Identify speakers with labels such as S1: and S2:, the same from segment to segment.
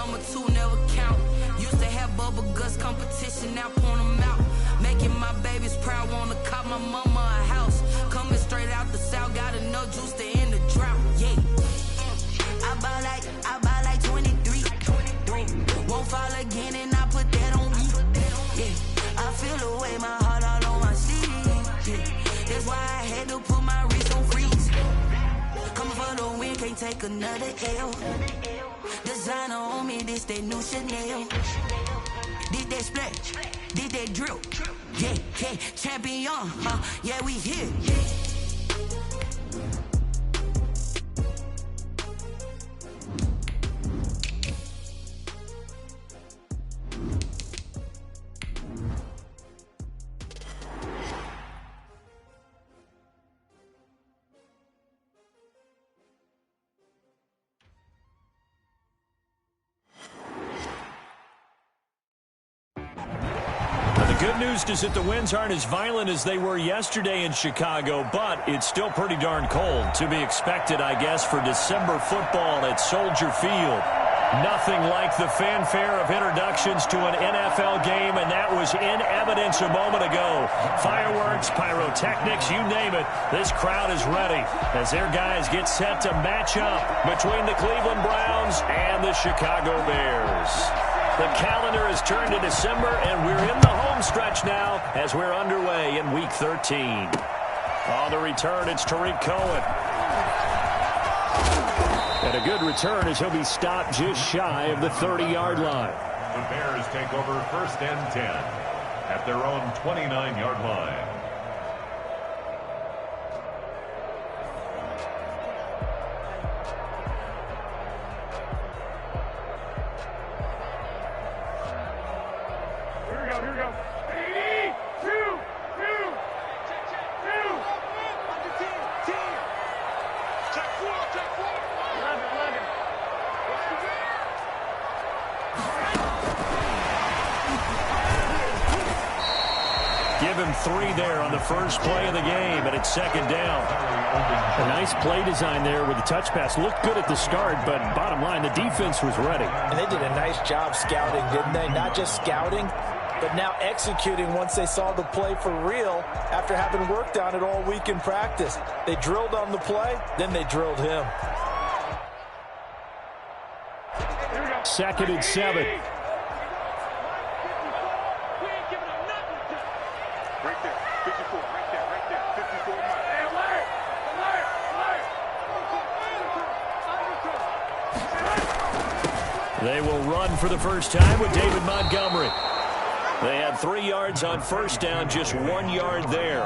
S1: Number 2 never count. Used to have bubble guts competition, now point them out. Making my babies proud, wanna cop my mama a house. Coming straight out the south, got enough juice to end the drought. Yeah. I buy like 23. Won't fall again and I put that on me. Yeah. I feel the way, my heart all on my sleeve. Yeah. That's why I had to put my wrist on freeze. Coming for the win, can't take another L. Designer on me, this that new Chanel. Did that splash, did that drill. Yeah, yeah, champion, yeah, we here.
S2: Good news is that the winds aren't as violent as they were yesterday in Chicago, but it's still pretty darn cold. To be expected, I guess, for December football at Soldier Field. Nothing like the fanfare of introductions to an NFL game, and that was in evidence a moment ago. Fireworks, pyrotechnics, you name it. This crowd is ready as their guys get set to match up between the Cleveland Browns and the Chicago Bears. The calendar has turned to December, and we're in the home stretch now as we're underway in Week 13. On the return, it's Tariq Cohen. And a good return as he'll be stopped just shy of the 30-yard line.
S3: The Bears take over 1st and 10 at their own 29-yard line.
S2: Give him 3 there on the first play of the game, and it's 2nd down.
S4: A nice play design there with the touch pass. Looked good at the start, but bottom line, the defense was ready.
S5: And they did a nice job scouting, didn't they? Not just scouting, but now executing once they saw the play for real after having worked on it all week in practice. They drilled on the play, then they drilled him.
S4: 2nd and 7.
S2: They will run for the first time with David Montgomery. They had 3 yards on first down, just 1 yard there.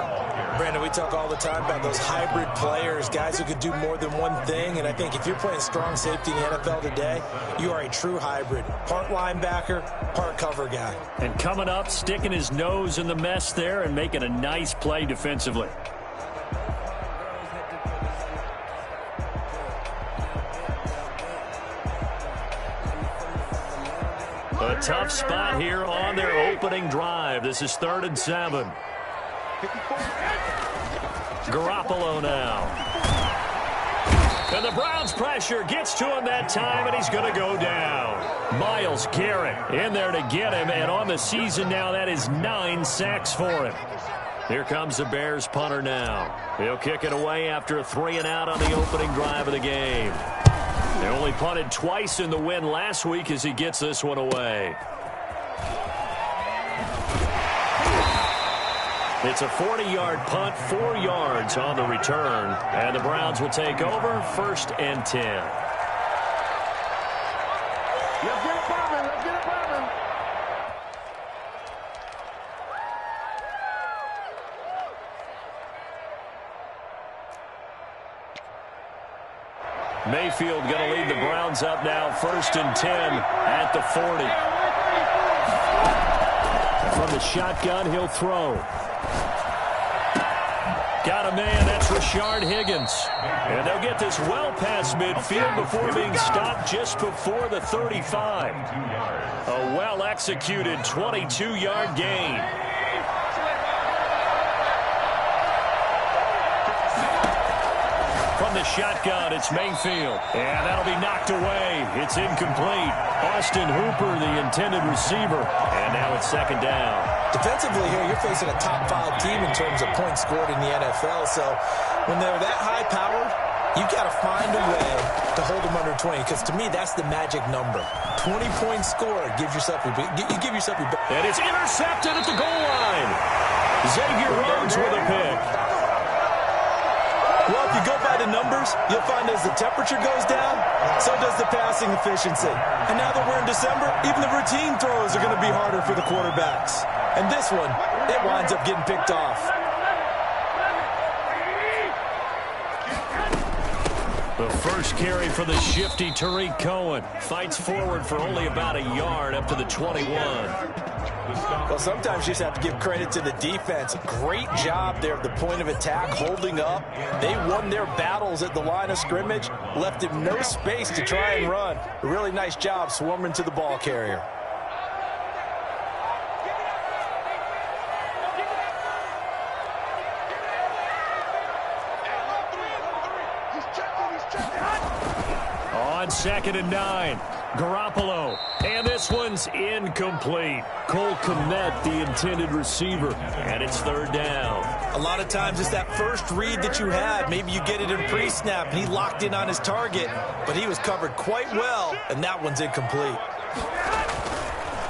S5: Brandon, we talk all the time about those hybrid players, guys who could do more than one thing. And I think if you're playing strong safety in the NFL today, you are a true hybrid. Part linebacker, part cover guy.
S2: And coming up, sticking his nose in the mess there and making a nice play defensively. A tough spot here on their opening drive. This is 3rd and 7. Garoppolo now. And the Browns pressure gets to him that time, and he's going to go down. Myles Garrett in there to get him, and on the season now, that is 9 sacks for him. Here comes the Bears punter now. He'll kick it away after a 3-and-out on the opening drive of the game. They only punted twice in the win last week as he gets this one away. It's a 40-yard punt, 4 yards on the return. And the Browns will take over 1st and 10.
S6: Let's get it poppin'. Let's get it poppin'.
S2: Mayfield going to lead the Browns up now, 1st and 10 at the 40.
S4: From the shotgun, he'll throw.
S2: Got a man, that's Rashard Higgins. And they'll get this well past midfield before being stopped just before the 35. A well-executed 22-yard gain. From the shotgun. It's Mayfield. And that'll be knocked away. It's incomplete. Austin Hooper, the intended receiver. And now it's second down.
S5: Defensively here, you're facing a top 5 team in terms of points scored in the NFL. So when they're that high-powered, you've got to find a way to hold them under 20, because to me, that's the magic number. 20 points scored gives yourself your you give yourself your.
S2: And it's intercepted at the goal line. Xavier Rhodes with a pick.
S5: Well, if you go by the numbers, you'll find as the temperature goes down, so does the passing efficiency. And now that we're in December, even the routine throws are going to be harder for the quarterbacks. And this one, it winds up getting picked off.
S2: The first carry for the shifty Tariq Cohen. Fights forward for only about a yard up to the 21.
S5: Well, sometimes you just have to give credit to the defense. Great job there at the point of attack, holding up. They won their battles at the line of scrimmage, left him no space to try and run. A really nice job swarming to the ball carrier.
S2: On 2nd and 9, Garoppolo, and this one's incomplete. Cole Kmet, the intended receiver, and it's 3rd down.
S5: A lot of times it's that first read that you have. Maybe you get it in pre-snap, and he locked in on his target, but he was covered quite well, and that one's incomplete.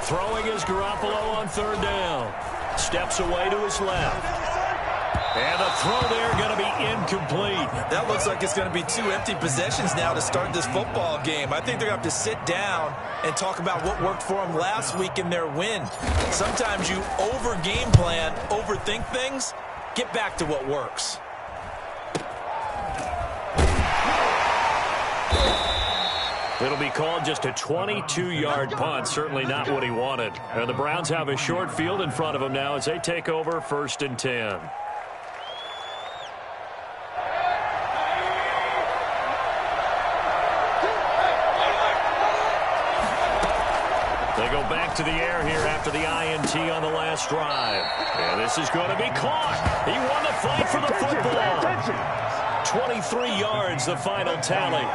S2: Throwing is Garoppolo on 3rd down. Steps away to his left. And the throw there going to be incomplete.
S5: That looks like it's going to be 2 empty possessions now to start this football game. I think they're going to have to sit down and talk about what worked for them last week in their win. Sometimes you over-game plan, overthink things. Get back to what works.
S2: It'll be called just a 22-yard punt. Certainly not what he wanted. And the Browns have a short field in front of them now as they take over 1st and 10. They go back to the air here after the INT on the last drive. And this is going to be caught. He won the fight for the football. 23 yards, the final tally.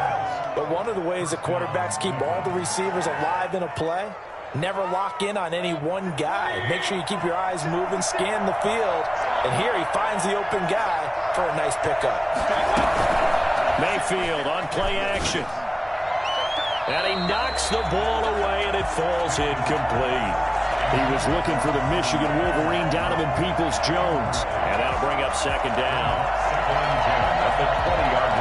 S5: But one of the ways that quarterbacks keep all the receivers alive in a play, never lock in on any one guy. Make sure you keep your eyes moving, scan the field. And here he finds the open guy for a nice pickup.
S2: Mayfield on play action. And he knocks the ball away, and it falls incomplete. He was looking for the Michigan Wolverine, Donovan Peoples-Jones. And that'll bring up 2nd down.
S3: 2nd and 10 at the 20-yard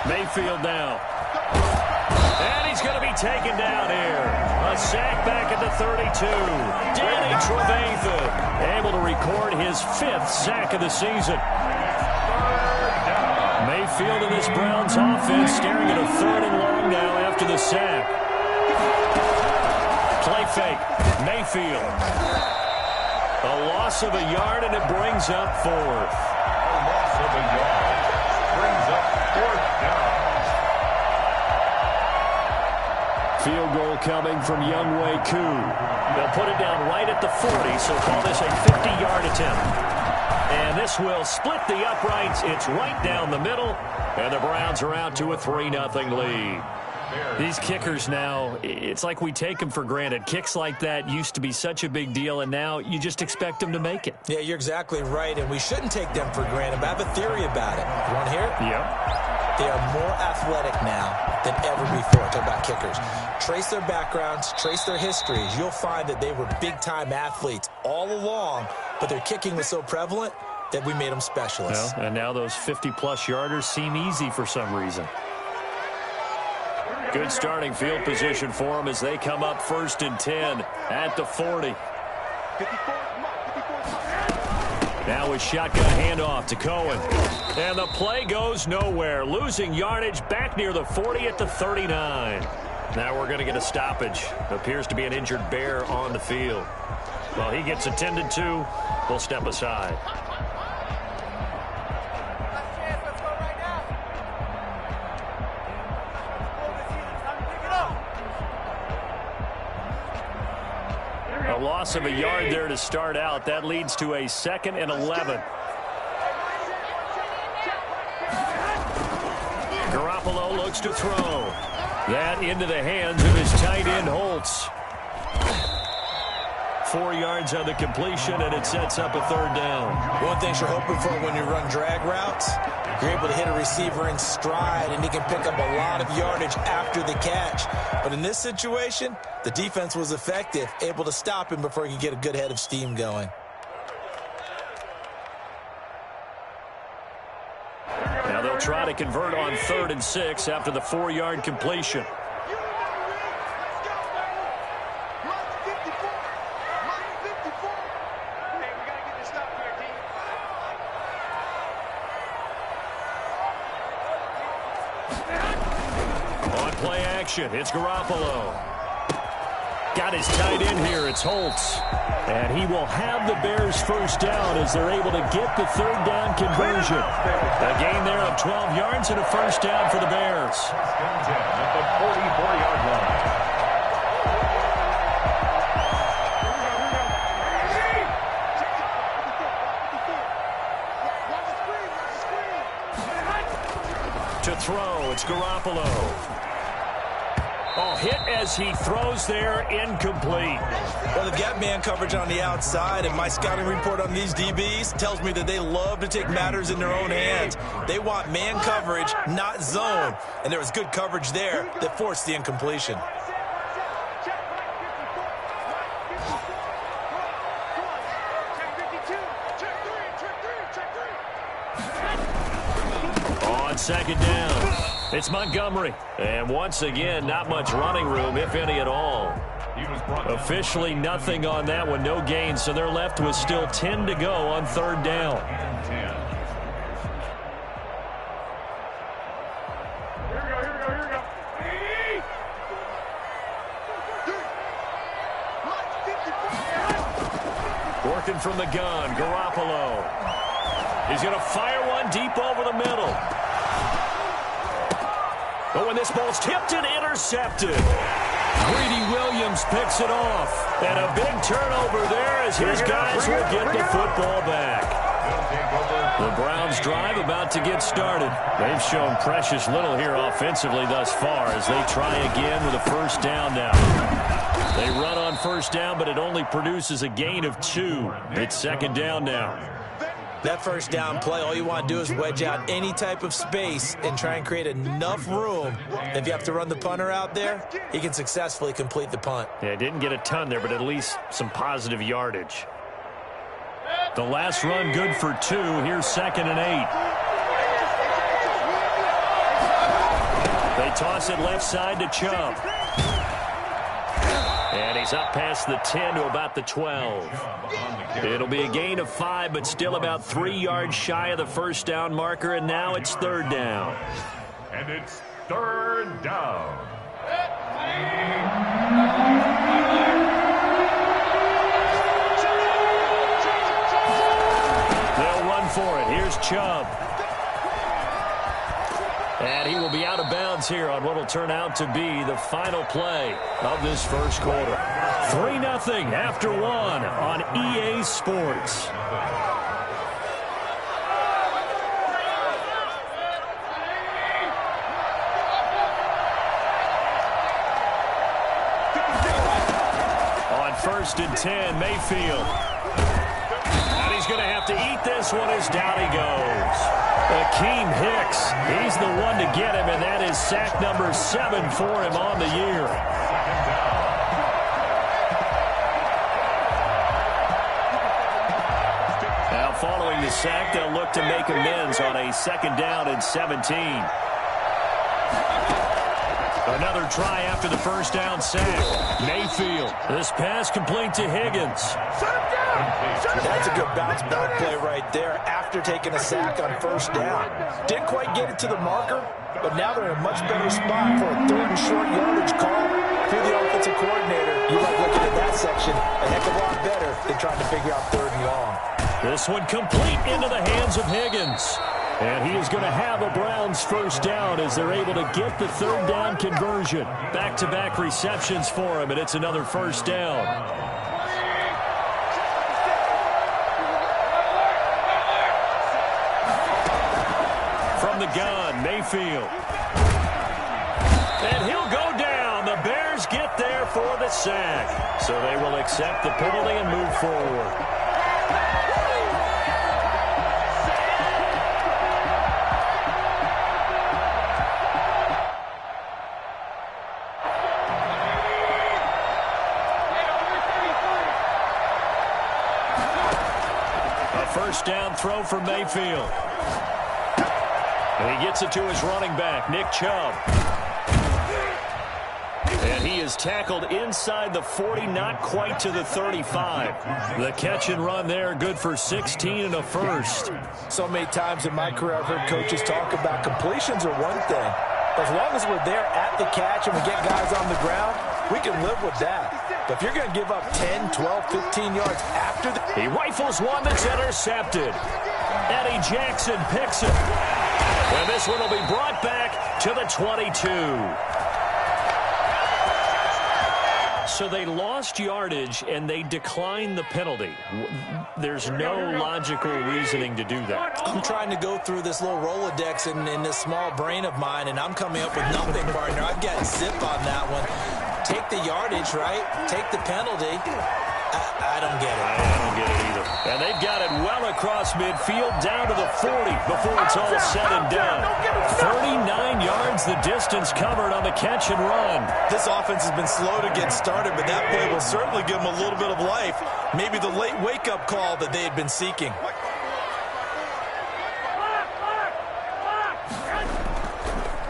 S3: line.
S2: Mayfield now. And he's going to be taken down here. A sack back at the 32. Danny Trevathan able to record his 5th sack of the season. Mayfield in this Browns offense staring at a 3rd and long now after the sack. Play fake. Mayfield. A loss of a yard, and it brings up 4th.
S3: A loss of a yard brings up 4th down.
S2: Field goal coming from Younghoe Koo. They'll put it down right at the 40, so call this a 50-yard attempt. And this will split the uprights. It's right down the middle, and the Browns are out to a 3-0 lead. These kickers now, it's like we take them for granted. Kicks like that used to be such a big deal, and now you just expect them to make it.
S5: Yeah, you're exactly right, and we shouldn't take them for granted. But I have a theory about it. You want to hear it?
S2: Yep.
S5: They are more athletic now than ever before. Talk about kickers. Trace their backgrounds, trace their histories. You'll find that they were big-time athletes all along, but their kicking was so prevalent that we made them specialists.
S2: Well, and now those 50-plus yarders seem easy for some reason. Good starting field position for them as they come up 1st and 10 at the 40. Now a shotgun handoff to Cohen. And the play goes nowhere. Losing yardage back near the 40 at the 39. Now we're going to get a stoppage. Appears to be an injured Bear on the field. Well, he gets attended to. We'll step aside. A loss of a yard there to start out. That leads to a 2nd and 11. Garoppolo looks to throw. That into the hands of his tight end, Holtz. 4 yards on the completion, and it sets up a 3rd down.
S5: One thing you're hoping for when you run drag routes, you're able to hit a receiver in stride, and he can pick up a lot of yardage after the catch. But in this situation, the defense was effective, able to stop him before he could get a good head of steam going.
S2: Now they'll try to convert on 3rd and 6 after the 4-yard completion. On play action, it's Garoppolo. Got his tight end here, it's Holtz. And he will have the Bears first down as they're able to get the 3rd down conversion. A gain there of 12 yards and a first down for the Bears.
S3: At the 44-yard line.
S2: To throw, it's Garoppolo. Oh, hit as he throws there, incomplete.
S5: Well, they've got man coverage on the outside, and my scouting report on these DBs tells me that they love to take matters in their own hands. They want man coverage, not zone. And there was good coverage there that forced the incompletion.
S2: On 2nd down, it's Montgomery. And once again, not much running room, if any at all. Officially nothing on that one, no gain, so they're left with still 10 to go on 3rd down. Working from the gun, Garoppolo. He's going to fire one deep over the middle. But when this ball's tipped and intercepted, Greedy Williams picks it off. And a big turnover there as his guys will get the football back. The Browns drive about to get started. They've shown precious little here offensively thus far as they try again with a first down now. They run on first down, but it only produces a gain of 2. It's 2nd down now.
S5: That first down play, all you want to do is wedge out any type of space and try and create enough room. If you have to run the punter out there, he can successfully complete the punt.
S2: Yeah, didn't get a ton there, but at least some positive yardage. The last run good for 2. Here's 2nd and 8. They toss it left side to Chubb. And he's up past the 10 to about the 12. It'll be a gain of 5, but still about 3 yards shy of the first down marker, and now it's 3rd down.
S3: And it's 3rd down.
S2: They'll run for it. Here's Chubb. And he will be out of bounds here on what will turn out to be the final play of this first quarter. 3-0 after 1 on EA Sports. On 1st and 10, Mayfield. And he's going to have to eat this one as down he goes. Akeem Hicks, he's the one to get him, and that is sack number 7 for him on the year. Now following the sack, they'll look to make amends on a 2nd down and 17. Another try after the first down sack. Mayfield, this pass complete to Higgins.
S5: That's a good bounce back play right there after taking a sack on first down. Didn't quite get it to the marker, but now they're in a much better spot for a 3rd and short yardage call. If you're the offensive coordinator, you like looking at that section a heck of a lot better than trying to figure out 3rd and long.
S2: This one complete into the hands of Higgins. And he is going to have a Browns first down as they're able to get the 3rd down conversion. Back-to-back receptions for him, and it's another first down. gun, Mayfield. And he'll go down. The Bears get there for the sack. So they will accept the penalty and move forward. First down throw for Mayfield. And he gets it to his running back, Nick Chubb. And he is tackled inside the 40, not quite to the 35. The catch and run there, good for 16 and a first.
S5: So many times in my career I've heard coaches talk about completions are one thing. But as long as we're there at the catch and we get guys on the ground, we can live with that. But if you're going to give up 10, 12, 15 yards after the...
S2: He rifles one that's intercepted. Eddie Jackson picks it. And this one will be brought back to the 22. So they lost yardage and they declined the penalty. There's no logical reasoning to do that.
S5: I'm trying to go through this little Rolodex in this small brain of mine, and I'm coming up with nothing, partner. I've got zip on that one. Take the yardage, right? Take the penalty. I don't get it.
S2: I don't get it either. And they've got it well across midfield down to the 40 before it's all said and done. 39 yards the distance covered on the catch and run.
S5: This offense has been slow to get started, but that play will certainly give them a little bit of life. Maybe the late wake-up call that they had been seeking.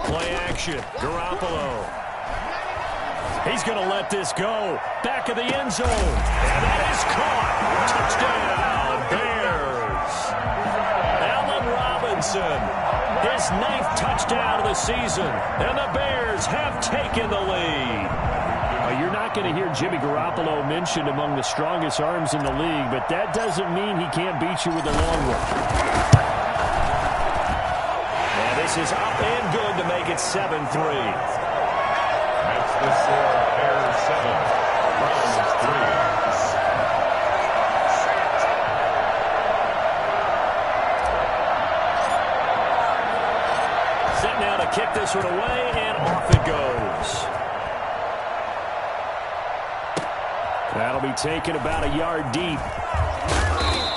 S2: Play action. Garoppolo. He's going to let this go. Back of the end zone. And that is caught. Touchdown, Bears. Allen Robinson. His 9th touchdown of the season. And the Bears have taken the lead.
S4: You're not going to hear Jimmy Garoppolo mentioned among the strongest arms in the league, but that doesn't mean he can't beat you with a long one.
S2: And this is up and good to make it 7-3.
S3: The score, Bears 7, Browns 3.
S2: Set now to kick this one away, and off it goes.
S4: That'll be taken about a yard deep.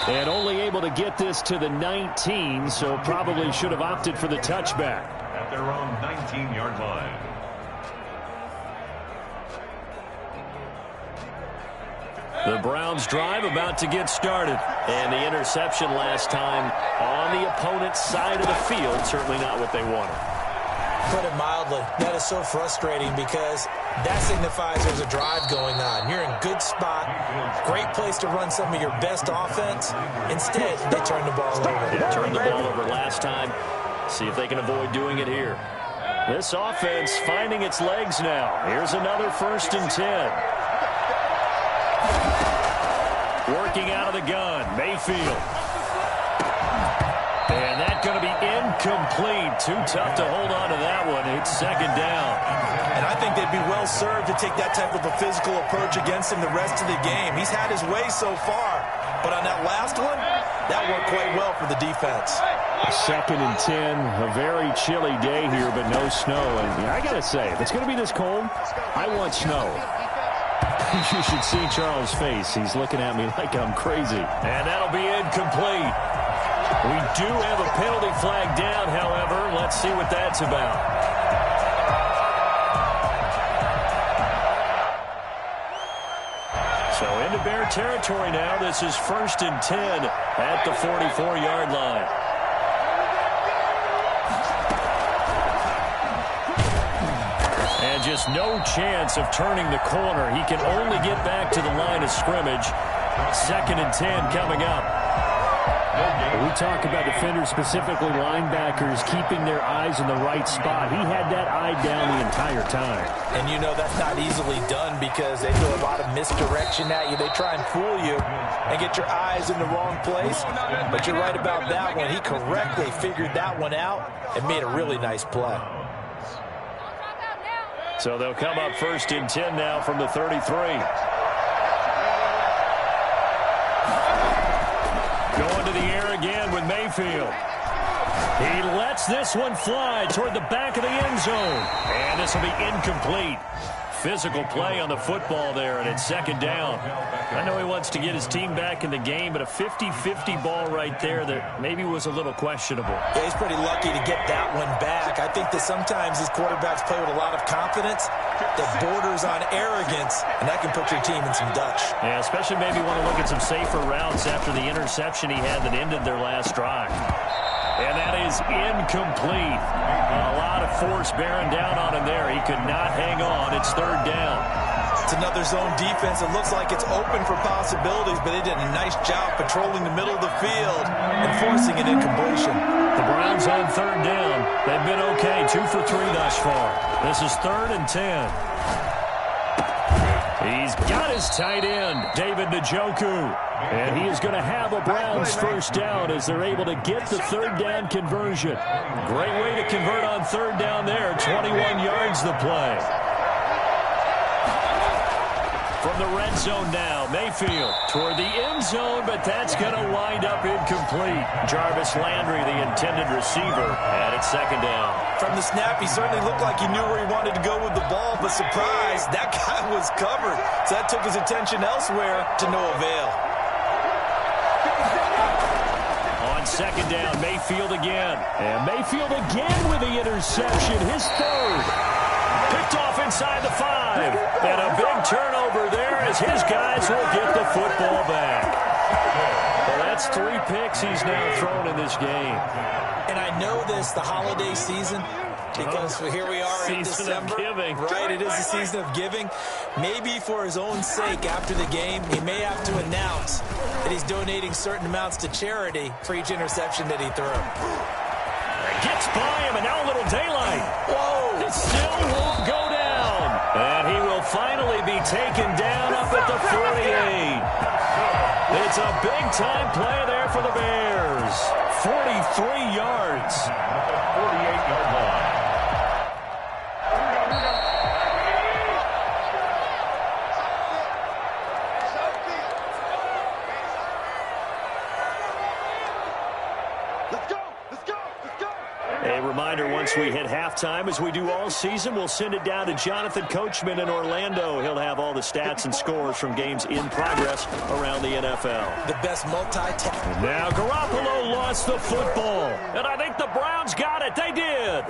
S4: And only able to get this to the 19, so probably should have opted for the touchback.
S3: At their own 19-yard line.
S2: The Browns drive about to get started. And the interception last time on the opponent's side of the field. Certainly not what they wanted.
S5: Put it mildly, that is so frustrating because that signifies there's a drive going on. You're in good spot, great place to run some of your best offense. Instead, they turn the ball over.
S2: Yeah, turned the ball over last time. See if they can avoid doing it here. This offense finding its legs now. Here's another 1st and 10. Working out of the gun, Mayfield. And that's going to be incomplete. Too tough to hold on to that one. It's 2nd down.
S5: And I think they'd be well served to take that type of a physical approach against him the rest of the game. He's had his way so far. But on that last one, that worked quite well for the defense.
S4: 2nd and 10, a very chilly day here, but no snow. And I got to say, if it's going to be this cold, I want snow. You should see Charles' face. He's looking at me like I'm crazy.
S2: And that'll be incomplete. We do have a penalty flag down, however. Let's see what that's about. So into Bear territory now. This is 1st and 10 at the 44-yard line. And just no chance of turning the corner. He can only get back to the line of scrimmage. 2nd and 10 coming up.
S4: We talk about defenders, specifically linebackers, keeping their eyes in the right spot. He had that eye down the entire time.
S5: And you know that's not easily done because they throw a lot of misdirection at you. They try and fool you and get your eyes in the wrong place. But you're right about that one. He correctly figured that one out and made a really nice play.
S2: So they'll come up 1st and 10 now from the 33. Going to the air again with Mayfield. He lets this one fly toward the back of the end zone. And this will be incomplete. Physical play on the football there, and it's second down. I know he wants to get his team back in the game, but a 50-50 ball right there that maybe was a little questionable.
S5: Yeah, he's pretty lucky to get that one back. I think that sometimes these quarterbacks play with a lot of confidence that borders on arrogance, and that can put your team in some Dutch.
S2: Yeah, especially maybe want to look at some safer routes after the interception he had that ended their last drive. And that is incomplete. A lot of force bearing down on him there. He could not hang on. It's third down.
S5: It's another zone defense. It looks like it's open for possibilities, but they did a nice job patrolling the middle of the field and forcing an incompletion.
S2: The Browns on third down. They've been okay, 2 for 3 thus far. This is 3rd and 10. He's got his tight end, David Njoku. And he is going to have a Browns first down as they're able to get the third down conversion. Great way to convert on third down there. 21 yards the play. From the red zone now, Mayfield toward the end zone, but that's going to wind up incomplete. Jarvis Landry, the intended receiver, and it's second down.
S5: From the snap, he certainly looked like he knew where he wanted to go with the ball, but surprise, that guy was covered. So that took his attention elsewhere to no avail.
S2: On second down, Mayfield again. And Mayfield again with the interception, his third. Picked off inside the 5. And a big turnover there as his guys will get the football back. Well, that's 3 picks he's now thrown in this game.
S5: And I know this, the holiday season, because here we are in December.
S2: Season of giving.
S5: Right, it is the season of giving. Maybe for his own sake after the game, he may have to announce that he's donating certain amounts to charity for each interception that he threw.
S2: Gets by him, and now a little daylight.
S5: Whoa!
S2: It still won't go down. And he will finally be taken down up at the 48. It's a big-time play there for the Bears. 43 yards.
S3: At the 48-yard line.
S2: A reminder, once we hit halftime, as we do all season, we'll send it down to Jonathan Coachman in Orlando. He'll have all the stats and scores from games in progress around the NFL.
S5: The best multi-task.
S2: Now Garoppolo lost the football, and I think the Browns got it. They did.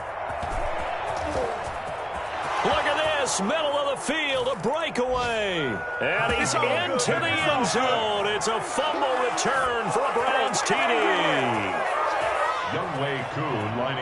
S2: Look at this, middle of the field, a breakaway. And he's into the end zone. It's a fumble return for a Browns TD.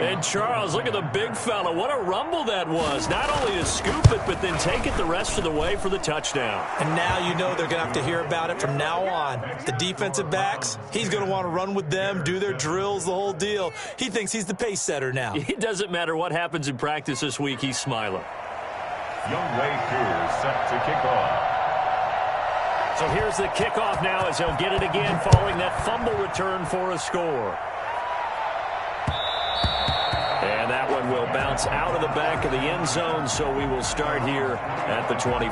S2: And Charles, look at the big fella. What a rumble that was. Not only to scoop it, but then take it the rest of the way for the touchdown.
S5: And now you know they're going to have to hear about it from now on. The defensive backs, he's going to want to run with them, do their drills, the whole deal. He thinks he's the pace setter now.
S2: It doesn't matter what happens in practice this week. He's smiling.
S3: Younghoe Koo set to kick off.
S2: So here's the kickoff now as he'll get it again following that fumble return for a score. And that one will bounce out of the back of the end zone, so we will start here at the 25.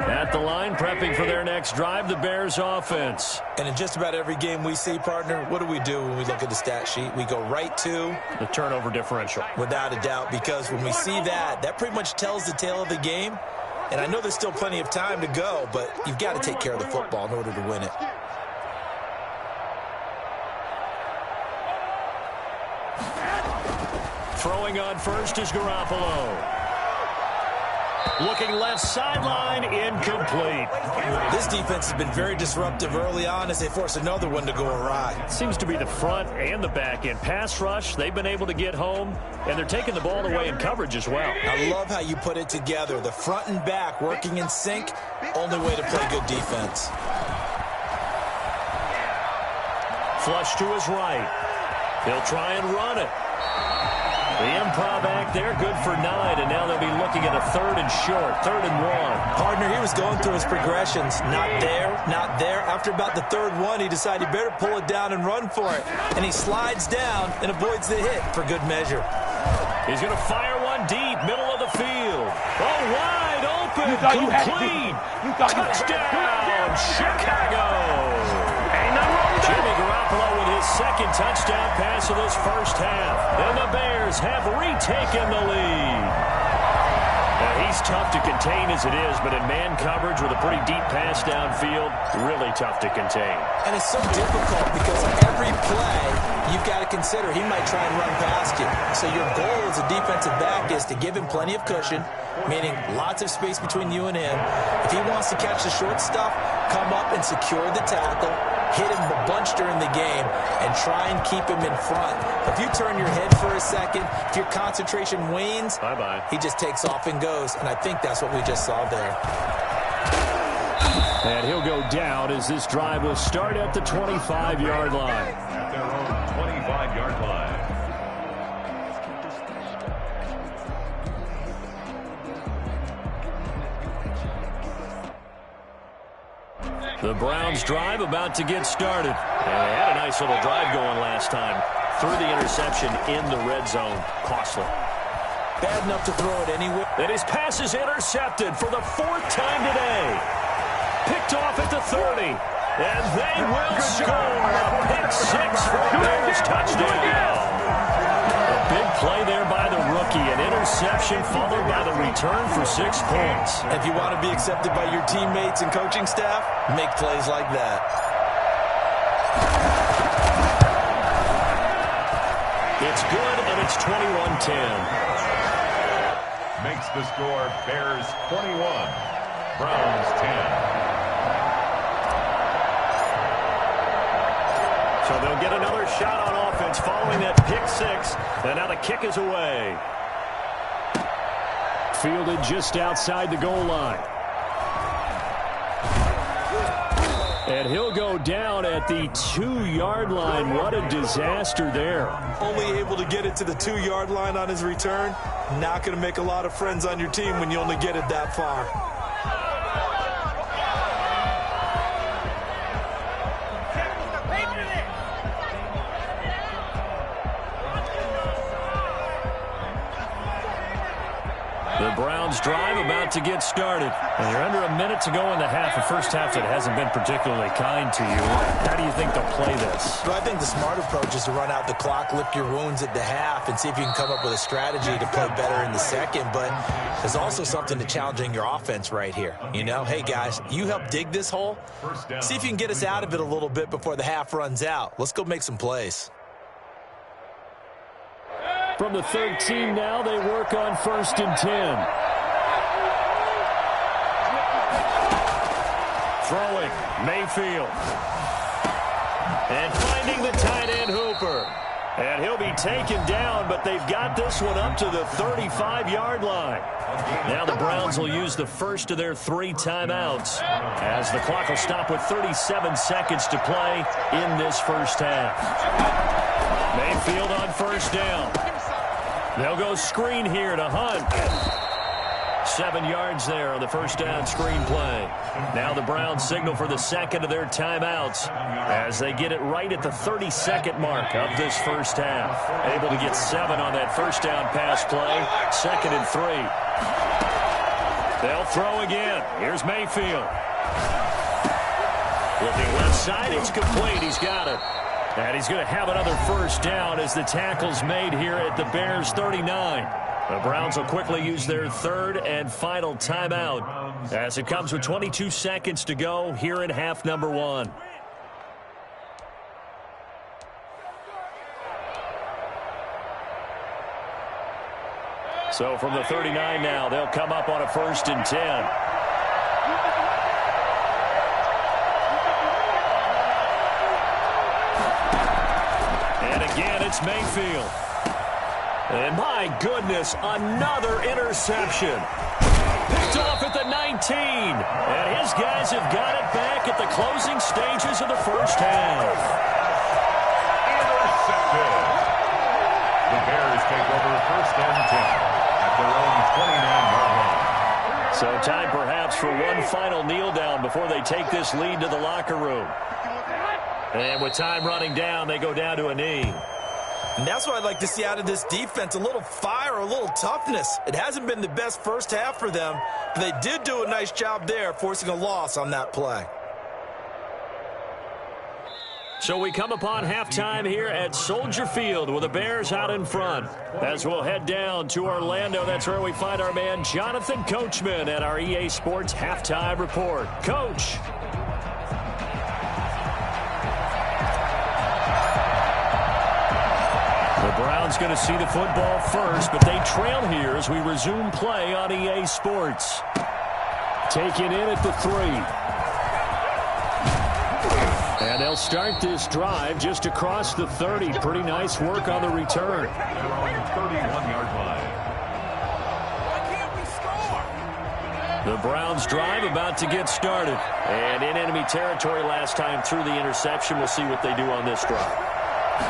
S2: At the line, prepping for their next drive, the Bears offense.
S5: And in just about every game we see, partner, what do we do when we look at the stat sheet? We go right to
S2: the turnover differential.
S5: Without a doubt, because when we see that, that pretty much tells the tale of the game. And I know there's still plenty of time to go, but you've got to take care of the football in order to win it.
S2: Throwing on first is Garoppolo. Looking left sideline, incomplete.
S5: This defense has been very disruptive early on as they force another one to go awry.
S2: Seems to be the front and the back end. Pass rush, they've been able to get home, and they're taking the ball away in coverage as well.
S5: I love how you put it together. The front and back working in sync, only way to play good defense.
S2: Flush to his right. He'll try and run it. The improv act there, good for 9, and now they'll be looking at a 3rd and short, 3rd and 1.
S5: Partner, he was going through his progressions. Not there, not there. After about the 3rd one, he decided he better pull it down and run for it. And he slides down and avoids the hit for good measure.
S2: He's going to fire one deep, middle of the field. Oh, wide open, complete. Touchdown, Chicago. Jimmy Garoppolo with his 2nd touchdown pass of this first half, and the Bears have retaken the lead. He's tough to contain as it is, but in man coverage with a pretty deep pass downfield, really tough to contain.
S5: And it's so difficult because every play you've got to consider he might try and run past you. So your goal as a defensive back is to give him plenty of cushion, meaning lots of space between you and him. If he wants to catch the short stuff, come up and secure the tackle, hit him a bunch during the game, and try and keep him in front. If you turn your head for a second, if your concentration wanes,
S2: bye-bye,
S5: he just takes off and goes, and I think that's what we just saw there.
S4: And he'll go down as this drive will start at the 25-yard line.
S3: At their own 25-yard line.
S2: The Browns drive about to get started. And they had a nice little drive going last time. Threw the interception in the red zone. Costly.
S5: Bad enough to throw it anywhere.
S2: And his pass is intercepted for the 4th time today. Picked off at the 30. And they will score a pick 6 for a Bears touchdown. A big play there by the rookie. An interception followed by the return for 6 points.
S5: If you want to be accepted by your teammates and coaching staff, make plays like that.
S2: It's good, and it's 21-10.
S3: Makes the score Bears 21, Browns 10.
S2: So they'll get another shot on offense following that pick 6. And now the kick is away.
S4: Fielded just outside the goal line. And he'll go down at the 2-yard line. What a disaster there.
S5: Only able to get it to the 2-yard line on his return. Not going to make a lot of friends on your team when you only get it that far.
S2: The Browns drive about to get started. And you're under a minute to go in the half. A first half that hasn't been particularly kind to you. How do you think they'll play this?
S5: Well, I think the smart approach is to run out the clock, lick your wounds at the half, and see if you can come up with a strategy to play better in the second. But there's also something to challenging your offense right here. You know, hey, guys, you help dig this hole. See if you can get us out of it a little bit before the half runs out. Let's go make some plays.
S4: From the 13 now, they work on 1st and 10.
S2: Throwing, Mayfield. And finding the tight end Hooper. And he'll be taken down, but they've got this one up to the 35-yard line. Now the Browns will use the first of their 3 timeouts as the clock will stop with 37 seconds to play in this first half. Mayfield on 1st down. They'll go screen here to Hunt. 7 yards there on the 1st down screen play. Now the Browns signal for the second of their timeouts as they get it right at the 32nd mark of this first half. Able to get 7 on that 1st down pass play. 2nd and 3. They'll throw again. Here's Mayfield. Looking left side, it's complete. He's got it. And he's going to have another 1st down as the tackle's made here at the Bears 39. The Browns will quickly use their 3rd and final timeout as it comes with 22 seconds to go here in half number 1. So from the 39 now, they'll come up on a 1st and 10. Again, it's Mayfield. And my goodness, another interception. Picked off at the 19. And his guys have got it back at the closing stages of the first half.
S3: Intercepted. The Bears take over 1st and 10 at their own 29-yard line.
S2: So time perhaps for one final kneel down before they take this lead to the locker room. And with time running down, they go down to a knee.
S5: And that's what I'd like to see out of this defense, a little fire, a little toughness. It hasn't been the best first half for them, but they did do a nice job there, forcing a loss on that play.
S2: So we come upon halftime here at Soldier Field with the Bears out in front. As we'll head down to Orlando, that's where we find our man Jonathan Coachman at our EA Sports Halftime Report. Coach. The Browns going to see the football first, but they trail here as we resume play on EA Sports.
S4: Taken in at the 3. And they'll start this drive just across the 30. Pretty nice work on the return.
S3: They're on the 31-yard line.
S2: The Browns drive about to get started. And in enemy territory last time through the interception. We'll see what they do on this drive.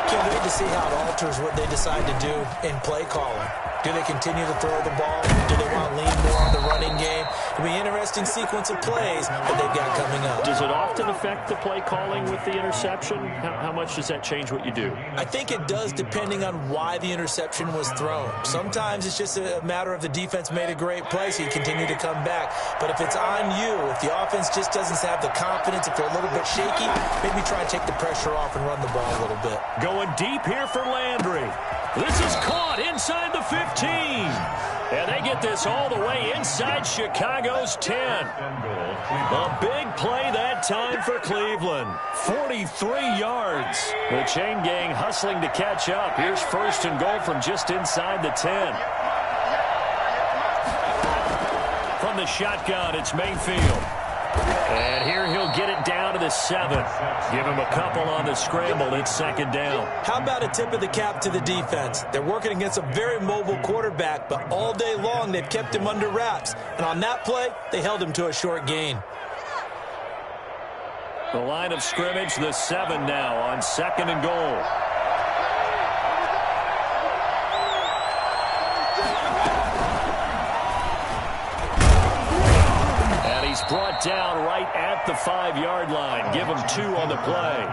S5: Can't wait to see how it alters what they decide to do in play calling. Do they continue to throw the ball? Do they want to lean more on the running game? It'll be an interesting sequence of plays that they've got coming up.
S2: Does it often affect the play calling with the interception? How much does that change what you do?
S5: I think it does depending on why the interception was thrown. Sometimes it's just a matter of the defense made a great play, so you continue to come back. But if it's on you, if the offense just doesn't have the confidence, if they're a little bit shaky, maybe try and take the pressure off and run the ball a little bit.
S2: Going deep here for Landry. This is caught inside the 15. And they get this all the way inside Chicago's 10. A big play that time for Cleveland. 43 yards. The chain gang hustling to catch up. Here's 1st and goal from just inside the 10. From the shotgun, it's Mayfield. And here he'll get it down to the 7. Give him a couple on the scramble. It's 2nd down.
S5: How about a tip of the cap to the defense? They're working against a very mobile quarterback, but all day long they've kept him under wraps. And on that play, they held him to a short gain.
S2: The line of scrimmage, the 7 now on 2nd and goal. Brought down right at the 5-yard line. Give him 2 on the play.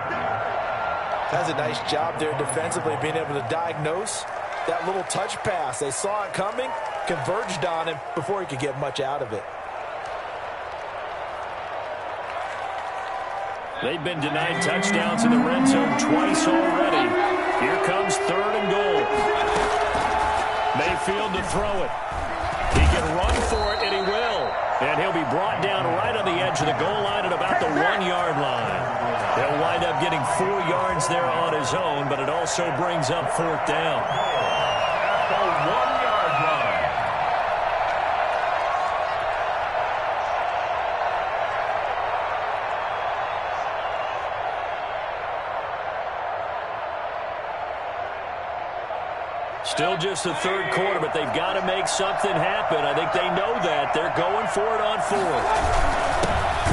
S5: Does a nice job there defensively, being able to diagnose that little touch pass. They saw it coming, converged on him before he could get much out of it.
S2: They've been denied touchdowns in the red zone twice already. Here comes 3rd and goal. Mayfield to throw it. He can run for it, and he will. And he'll be brought down right on the edge of the goal line at about the 1-yard line. He'll wind up getting 4 yards there on his own, but it also brings up 4th down.
S3: At the 1-yard line.
S2: Still just the 3rd quarter, but they've got to make something happen. I think they know that. They're going for it on 4th.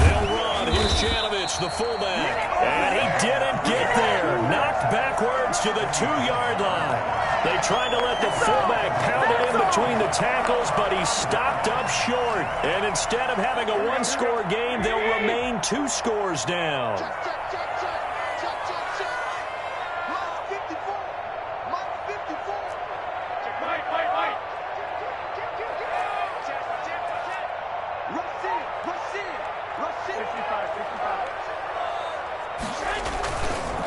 S2: They'll run. Here's Janovich, the fullback. And he didn't get there. Knocked backwards to the 2-yard line. They tried to let the fullback pound it in between the tackles, but he stopped up short. And instead of having a 1-score game, they'll remain 2 scores down.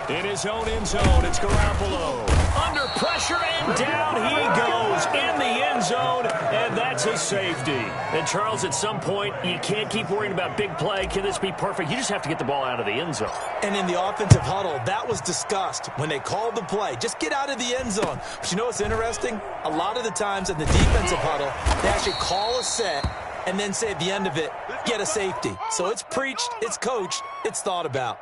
S2: In his own end zone, it's Garoppolo. Under pressure, and down he goes in the end zone, and that's a safety. And, Charles, at some point, you can't keep worrying about big play. Can this be perfect? You just have to get the ball out of the end zone.
S5: And in the offensive huddle, that was discussed when they called the play. Just get out of the end zone. But you know what's interesting? A lot of the times in the defensive huddle, they actually call a set and then say at the end of it, get a safety. So it's preached, it's coached, it's thought about.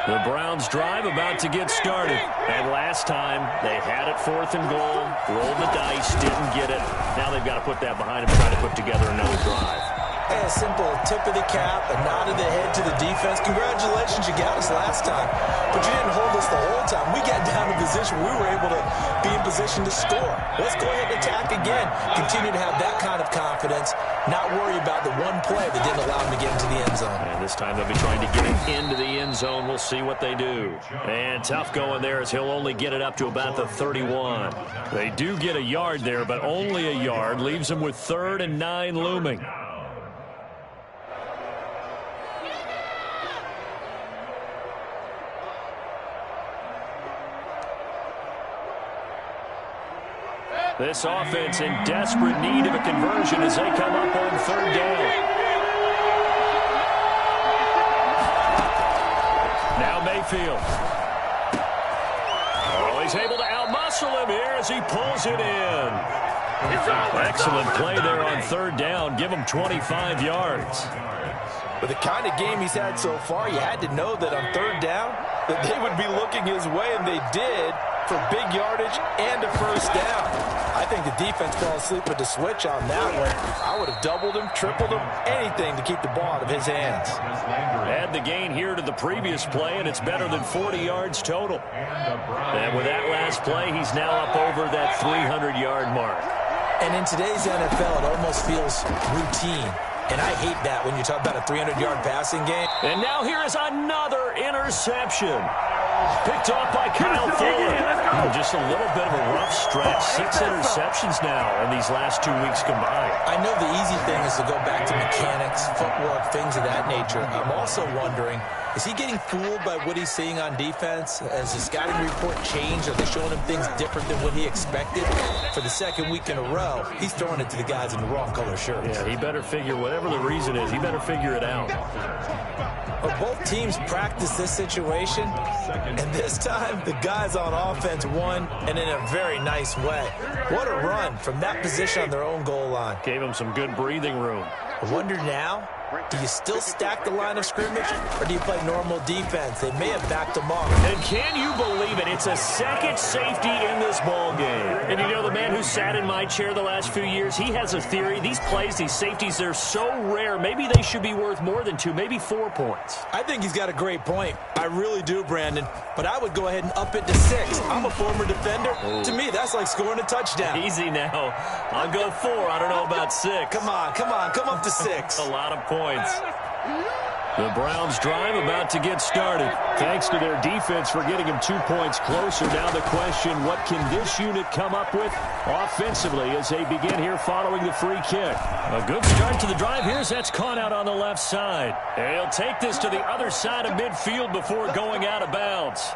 S2: The Browns drive about to get started. And last time, they had it 4th and goal, rolled the dice, didn't get it. Now they've got to put that behind them, try to put together another drive.
S5: Hey, a simple tip of the cap, a nod of the head to the defense. Congratulations, you got us last time. But you didn't hold us the whole time. We got down in position. We were able to be in position to score. Let's go ahead and attack again. Continue to have that kind of confidence, not worry about the one play that didn't allow them to get into the end zone.
S2: And this time they'll be trying to get it into the end zone. We'll see what they do. And tough going there as he'll only get it up to about the 31. They do get a yard there, but only a yard. Leaves them with 3rd and 9 looming. This offense in desperate need of a conversion as they come up on 3rd down. Now Mayfield. Oh, he's able to outmuscle him here as he pulls it in. Excellent play there on 3rd down. Give him 25 yards.
S5: With the kind of game he's had so far, you had to know that on 3rd down that they would be looking his way, and they did, for big yardage and a 1st down. I think the defense fell asleep with the switch on that one. I would have doubled him, tripled him, anything to keep the ball out of his hands.
S2: Add the gain here to the previous play, and it's better than 40 yards total. And with that last play, he's now up over that 300-yard mark.
S5: And in today's NFL, it almost feels routine. And I hate that when you talk about a 300-yard passing game.
S2: And now here is another interception. Picked off by Kyle Fuller. Just a little bit of a rough stretch. 6 interceptions now in these last 2 weeks combined.
S5: I know the easy thing is to go back to mechanics, footwork, things of that nature. I'm also wondering, is he getting fooled by what he's seeing on defense? Has the scouting report changed? Are they showing him things different than what he expected? For the 2nd week in a row, he's throwing it to the guys in the wrong color shirts.
S2: Yeah, he better figure, whatever the reason is, he better figure it out.
S5: But both teams practice this situation, and this time the guys on offense won, and in a very nice way. What a run from that position on their own goal line.
S2: Gave him some good breathing room.
S5: I wonder now, do you still stack the line of scrimmage, or do you play normal defense? They may have backed them off.
S2: And can you believe it? It's a second safety in this ball game. And you know, the man who sat in my chair the last few years, he has a theory. These plays, these safeties, they're so rare. Maybe they should be worth more than 2, maybe 4 points.
S5: I think he's got a great point. I really do, Brandon. But I would go ahead and up it to 6. I'm a former defender.
S2: Ooh.
S5: To me, that's like scoring a touchdown.
S2: Easy now. I'll go 4. I don't know about 6.
S5: Come on. Come up to 6.
S2: A lot of points. The Browns drive about to get started.
S4: Thanks to their defense for getting them 2 points closer. Now the question, what can this unit come up with offensively as they begin here following the free kick?
S2: A good start to the drive. Here's that's caught out on the left side. And he'll take this to the other side of midfield before going out of bounds.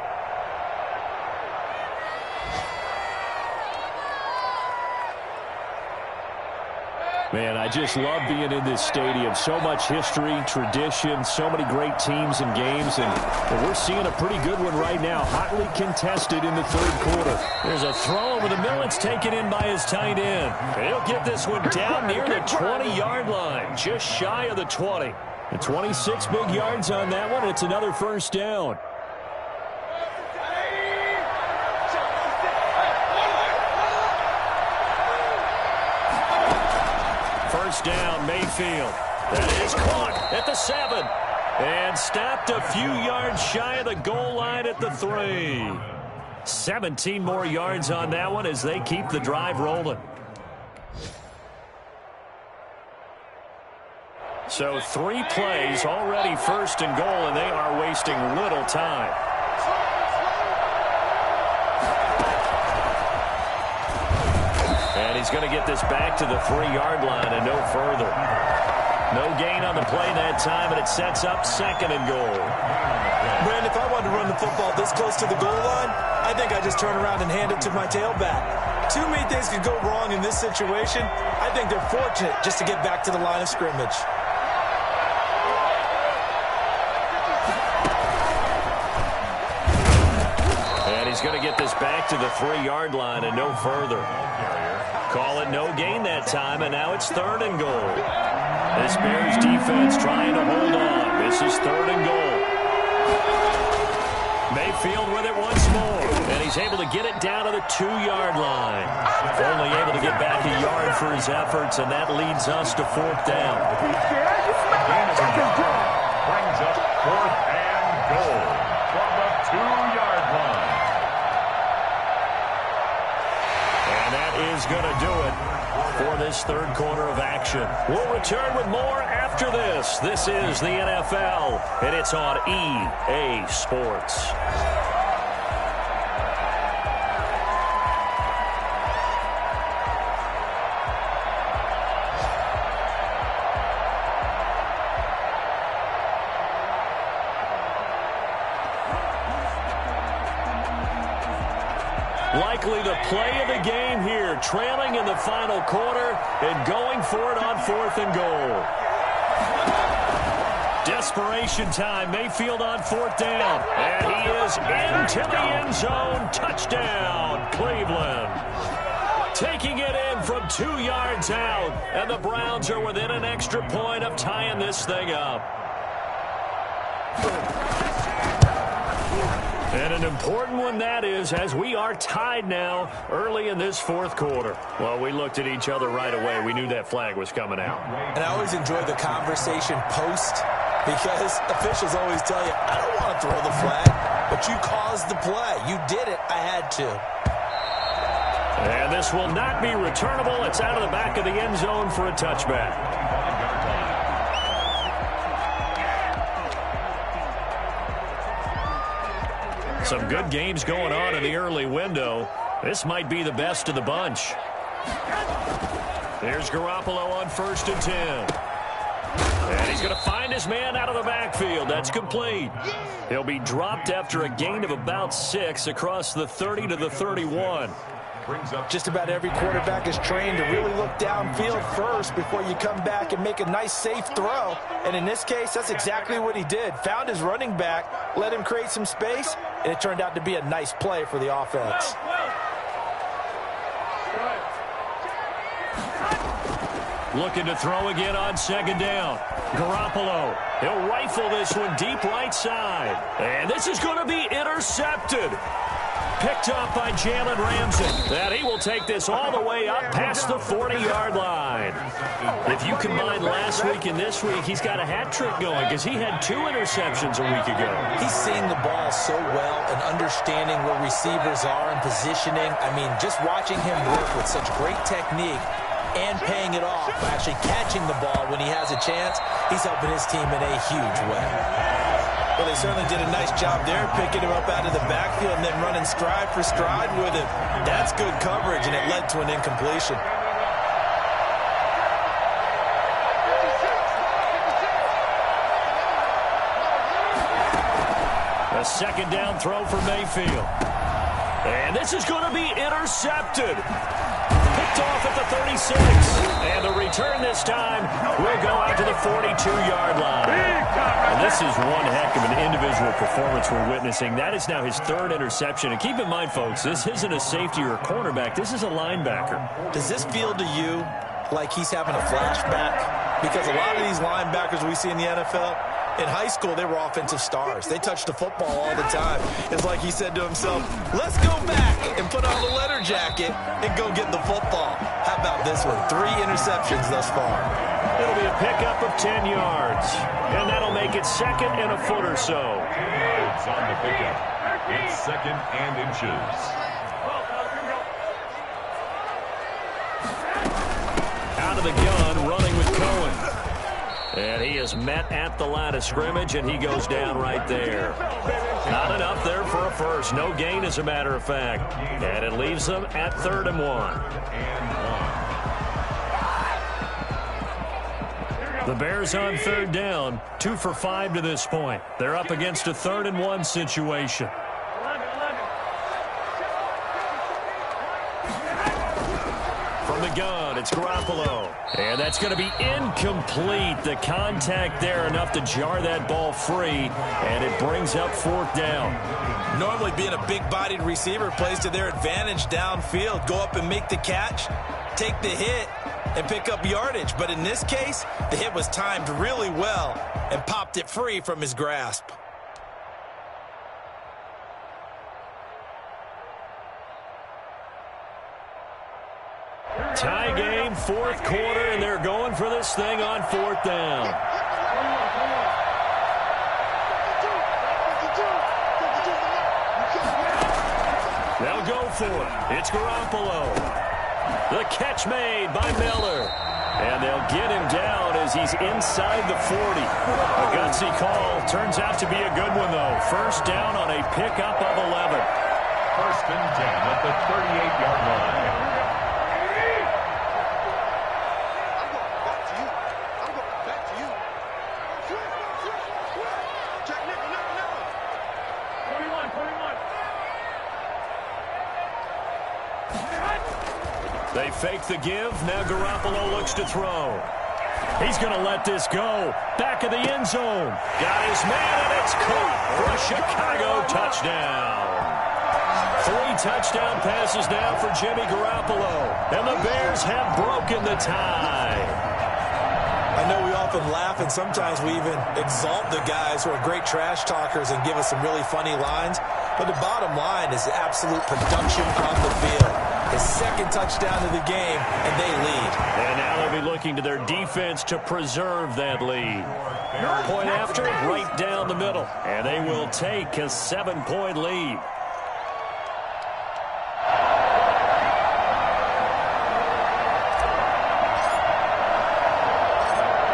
S4: Man, I just love being in this stadium. So much history, tradition, so many great teams and games, and we're seeing a pretty good one right now. Hotly contested in the 3rd quarter.
S2: There's a throw over the middle. It's taken in by his tight end. He'll get this one down near the 20-yard line, just shy of the 20.
S4: And 26 big yards on that one. It's another 1st down.
S2: First down, Mayfield. That is caught at the 7. And stopped a few yards shy of the goal line at the 3. 17 more yards on that one as they keep the drive rolling. So 3 plays, already 1st and goal, and they are wasting little time. And he's going to get this back to the 3-yard line and no further. No gain on the play that time, and it sets up 2nd and goal.
S5: Brandon, if I wanted to run the football this close to the goal line, I think I'd just turn around and hand it to my tailback. Too many things could go wrong in this situation. I think they're fortunate just to get back to the line of scrimmage.
S2: And he's going to get this back to the 3-yard line and no further. Call it no gain that time, and now it's 3rd and goal. This Bears defense trying to hold on. This is 3rd and goal. Mayfield with it once more, and he's able to get it down to the 2-yard line. Only able to get back a yard for his efforts, and that leads us to 4th down.
S3: Brings up 4th and goal from the 2-yard line.
S2: is going to do it for this third quarter of action. We'll return with more after this. This is the NFL, and it's on EA Sports. Likely the play of the game here, trailing in the final quarter and going for it on 4th and goal. Desperation time. Mayfield on 4th down. And he is into the end zone. Touchdown, Cleveland. Taking it in from 2 yards out. And the Browns are within an extra point of tying this thing up. And an important one that is, as we are tied now early in this fourth quarter. Well, we looked at each other right away. We knew that flag was coming out.
S5: And I always enjoy the conversation post, because officials always tell you, I don't want to throw the flag, but you caused the play. You did it. I had to.
S2: And this will not be returnable. It's out of the back of the end zone for a touchback. Some good games going on in the early window. This might be the best of the bunch. There's Garoppolo on 1st and 10. And he's going to find his man out of the backfield. That's complete. He'll be dropped after a gain of about 6 across the 30 to the 31.
S5: Just about every quarterback is trained to really look downfield first before you come back and make a nice, safe throw. And in this case, that's exactly what he did. Found his running back, let him create some space, and it turned out to be a nice play for the offense.
S2: Looking to throw again on 2nd down. Garoppolo. He'll rifle this one deep right side. And this is going to be intercepted. Picked up by Jalen Ramsey. And he will take this all the way up past the 40-yard line. If you combine last week and this week, he's got a hat trick going because he had 2 interceptions a week ago.
S5: He's seeing the ball so well and understanding where receivers are and positioning. I mean, just watching him work with such great technique and paying it off by actually catching the ball when he has a chance, he's helping his team in a huge way. Well, they certainly did a nice job there, picking him up out of the backfield and then running stride for stride with him. That's good coverage, and it led to an incompletion.
S2: A 2nd down throw for Mayfield. And this is going to be intercepted. Picked off at the 36. And the return this time will go out to the 42-yard line. And this is one heck of an individual performance we're witnessing. That is now his 3rd interception. And keep in mind, folks, this isn't a safety or a cornerback. This is a linebacker.
S5: Does this feel to you like he's having a flashback? Because a lot of these linebackers we see in the NFL, in high school, they were offensive stars. They touched the football all the time. It's like he said to himself, let's go back and put on the leather jacket and go get the football. How about this one? 3 interceptions thus far.
S2: It'll be a pickup of 10 yards. And that'll make it 2nd and a foot or so.
S3: It's on the pickup. It's 2nd and inches.
S2: Out of the gun, running with Cohen. And he is met at the line of scrimmage, and he goes down right there. Not enough there for a first. No gain, as a matter of fact. And it leaves them at 3rd and 1. The Bears on 3rd down, 2 for 5 to this point. They're up against a 3rd and 1 situation. From the gun, it's Garoppolo. And that's going to be incomplete. The contact there enough to jar that ball free, and it brings up 4th down.
S5: Normally being a big-bodied receiver plays to their advantage downfield. Go up and make the catch, take the hit, and pick up yardage. But in this case, the hit was timed really well and popped it free from his grasp.
S2: Tie game, 4th quarter, and they're going for this thing on 4th down. They'll go for it. It's Garoppolo. The catch made by Miller. And they'll get him down as he's inside the 40. A gutsy call. Turns out to be a good one, though. First down on a pickup of 11.
S3: First and 10 at the 38-yard line.
S2: They fake the give. Now Garoppolo looks to throw. He's going to let this go. Back of the end zone. Got his man, and it's caught for a Chicago touchdown. 3 touchdown passes now for Jimmy Garoppolo. And the Bears have broken the tie.
S5: I know we often laugh, and sometimes we even exalt the guys who are great trash talkers and give us some really funny lines. But the bottom line is absolute production on the field. His second touchdown of the game, and they lead.
S2: And now they'll be looking to their defense to preserve that lead. Point after, right down the middle. And they will take a 7-point lead.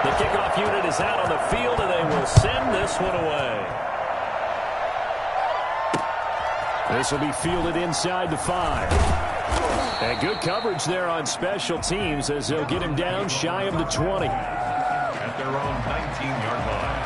S2: The kickoff unit is out on the field, and they will send this one away.
S4: This will be fielded inside the 5. And good coverage there on special teams as they'll get him down shy of the 20.
S3: At their own 19-yard line.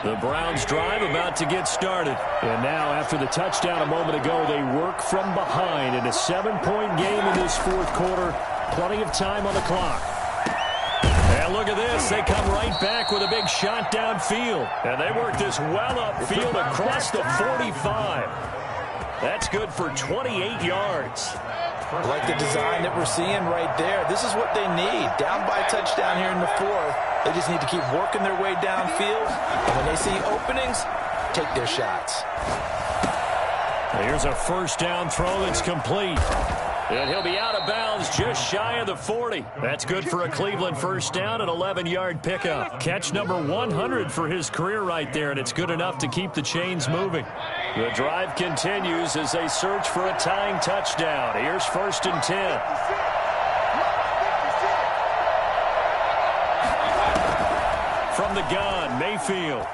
S2: The Browns drive about to get started.
S4: And now, after the touchdown a moment ago, they work from behind in a 7-point game in this fourth quarter. Plenty of time on the clock.
S2: And look at this. They come right back with a big shot downfield. And they work this well upfield across the 45. That's good for 28 yards.
S5: I like the design that we're seeing right there. This is what they need. Down by a touchdown here in the 4th. They just need to keep working their way downfield. And when they see openings, take their shots.
S2: Here's a first down throw that's complete. And he'll be out of bounds just shy of the 40. That's good for a Cleveland first down, an 11-yard pickup. Catch number 100 for his career right there, and it's good enough to keep the chains moving. The drive continues as they search for a tying touchdown. Here's first and 10. From the gun, Mayfield.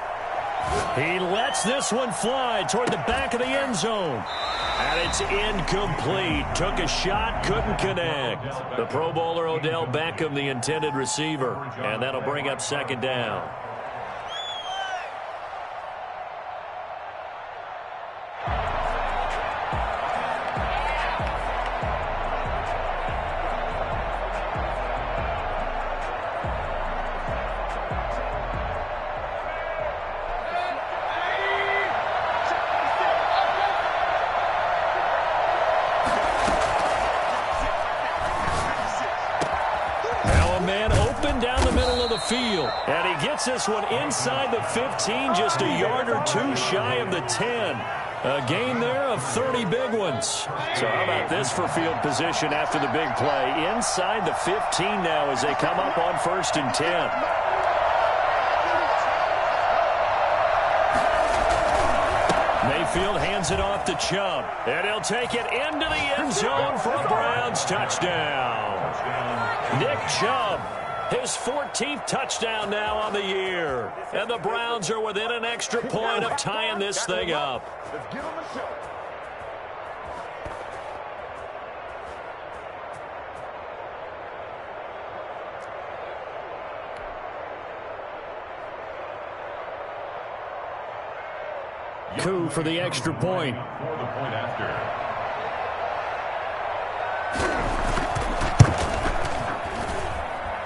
S2: He lets this one fly toward the back of the end zone. And it's incomplete. Took a shot, couldn't connect. The Pro Bowler Odell Beckham, the intended receiver. And that'll bring up second down. Field. And he gets this one inside the 15, just a yard or two shy of the 10. A gain there of 30 big ones. So how about this for field position after the big play? Inside the 15 now as they come up on first and 10. Mayfield hands it off to Chubb. And he'll take it into the end zone for a Browns touchdown. Nick Chubb. His 14th touchdown now on the year. And the Browns are within an extra point of tying this thing up.
S4: Coup for the extra point.
S3: For the point after.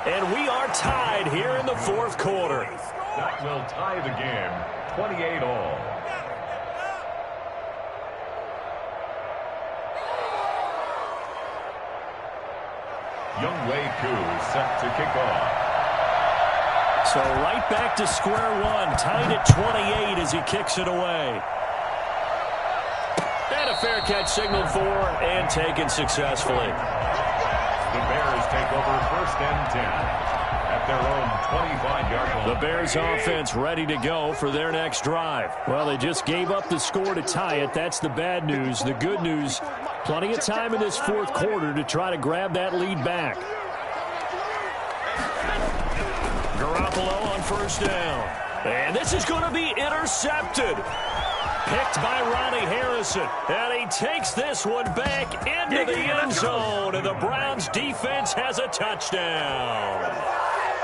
S2: And we are tied here in the fourth quarter.
S3: That will tie the game, 28 all. Younghoe Koo set to kick off.
S2: So right back to square one, tied at 28 as he kicks it away. And a fair catch signaled for and taken successfully.
S3: The Bears take over first and 10 at their own 25-yard line.
S2: The Bears offense ready to go for their next drive.
S4: Well, they just gave up the score to tie it. That's the bad news. The good news, plenty of time in this fourth quarter to try to grab that lead back.
S2: Garoppolo on first down. And this is going to be intercepted. Picked by Ronnie Harrison. And he takes this one back into the end zone. And the Browns defense has a touchdown.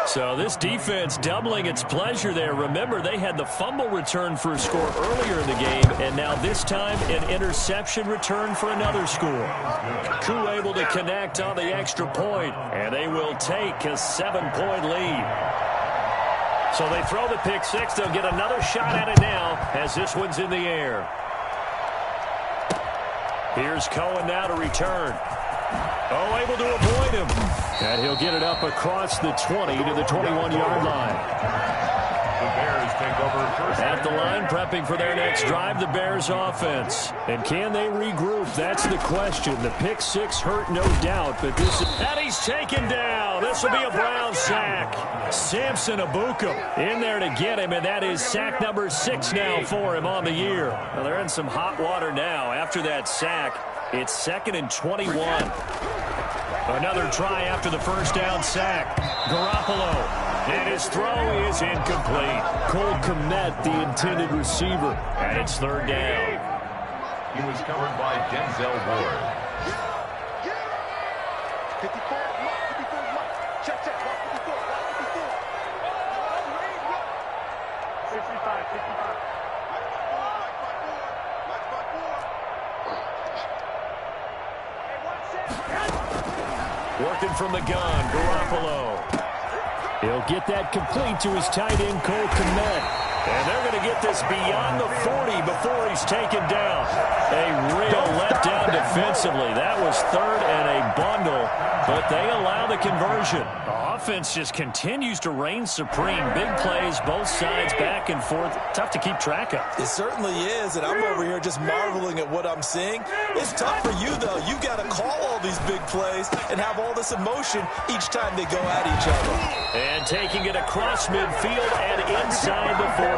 S2: So this defense doubling its pleasure there. Remember, they had the fumble return for a score earlier in the game. And now this time, an interception return for another score. Koo able to connect on the extra point. And they will take a 7-point lead. So they throw the pick six. They'll get another shot at it now as this one's in the air. Here's Cohen now to return. Oh, able to avoid him.
S4: And he'll get it up across the 20 to the 21-yard line.
S3: The Bears take over first.
S2: At the line, prepping for their next drive, the Bears offense.
S4: And can they regroup? That's the question. The pick six hurt, no doubt, but this is...
S2: And he's taken down. This will be a Brown sack. Samson Abukum in there to get him, and that is sack number 6 now for him on the year. Well, they're in some hot water now after that sack. It's 2nd and 21. Another try after the first down sack. Garoppolo. And his throw is incomplete.
S4: Cole Kmet, the intended receiver.
S2: And it's 3rd down.
S3: He was covered by Denzel Ward.
S6: 54, check, 54, 65.
S2: Working from the gun, Garoppolo.
S4: He'll get that complete to his tight end, Cole Kmet.
S2: And they're going to get this beyond the 40 before he's taken down. A real letdown defensively. That was 3rd and a bundle, but they allow the conversion. The offense just continues to reign supreme. Big plays, both sides, back and forth. Tough to keep track of.
S5: It certainly is, and I'm over here just marveling at what I'm seeing. It's tough for you, though. You've got to call all these big plays and have all this emotion each time they go at each other.
S2: And taking it across midfield and inside the 45.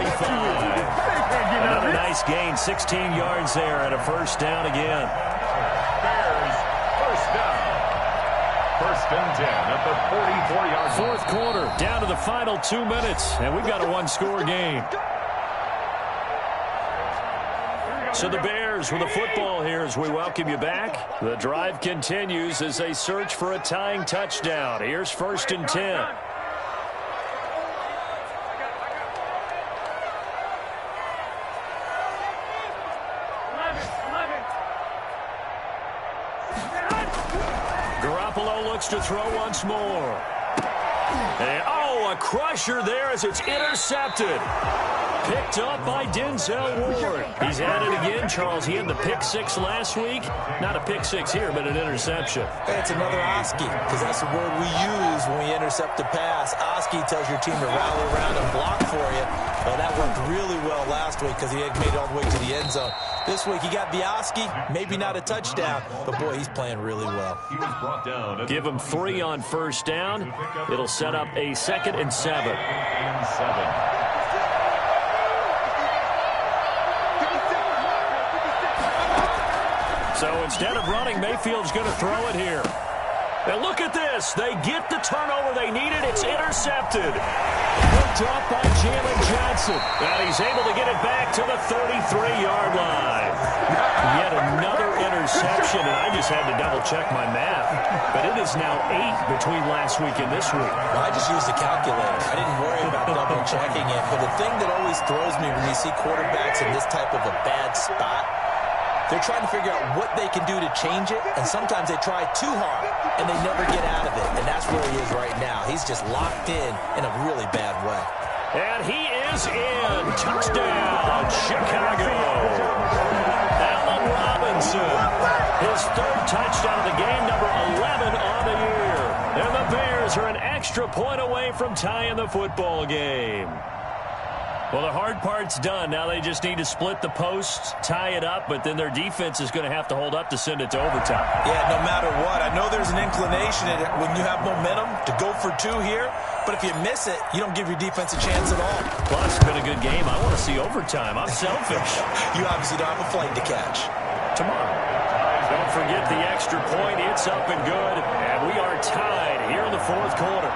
S2: Another nice gain, 16 yards there and a first down again.
S3: Bears first down. 1st and 10 at the 44-yard line.
S2: Fourth quarter, down to the final 2 minutes, and we've got a one-score game. So the Bears with the football here as we welcome you back. The drive continues as they search for a tying touchdown. Here's 1st and 10. Garoppolo looks to throw once more. And, oh, a crusher there as it's intercepted. Picked up by Denzel Ward. He's at it again, Charles. He had the pick six last week. Not a pick six here, but an interception.
S5: It's another Oski, because that's the word we use when we intercept a pass. Oski tells your team to rally around and block for you. Well, that worked really well last week because he had made it all the way to the end zone. This week he got the Oski, maybe not a touchdown, but boy, he's playing really well.
S3: He was brought down.
S2: Give him 3 on first down. It'll set up a 2nd and 7. So instead of running, Mayfield's going to throw it here. And look at this. They get the turnover they needed. It's intercepted. Picked up by Jalen Johnson. And he's able to get it back to the 33-yard line. Yet another interception, and I just had to double-check my math. But it is now 8 between last week and this week.
S5: Well, I just used a calculator. I didn't worry about double-checking it. But the thing that always throws me when you see quarterbacks in this type of a bad spot, they're trying to figure out what they can do to change it, and sometimes they try too hard, and they never get out of it, and that's where he is right now. He's just locked in a really bad way.
S2: And he is in. Touchdown, Chicago. Allen Robinson, his 3rd touchdown of the game, number 11 on the year. And the Bears are an extra point away from tying the football game. Well, the hard part's done. Now they just need to split the posts, tie it up, but then their defense is going to have to hold up to send it to overtime.
S5: Yeah, no matter what. I know there's an inclination when you have momentum to go for 2 here, But if you miss it, you don't give your defense a chance at all.
S2: Plus, it's been a good game. I want to see overtime. I'm selfish.
S5: You obviously don't have a flight to catch.
S2: Tomorrow. Don't forget the extra point. It's up and good. And we are tied here in the fourth quarter.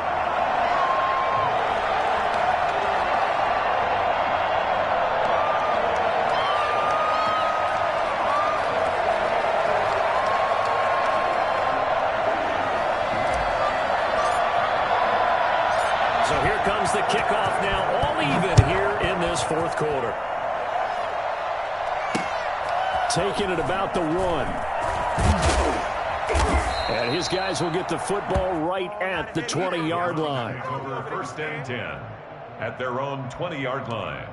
S2: So here comes the kickoff now, all even here in this fourth quarter.
S4: Taking it about the 1. And his guys will get the football right at the 20-yard line.
S3: Over 1st and 10 at their own 20-yard line.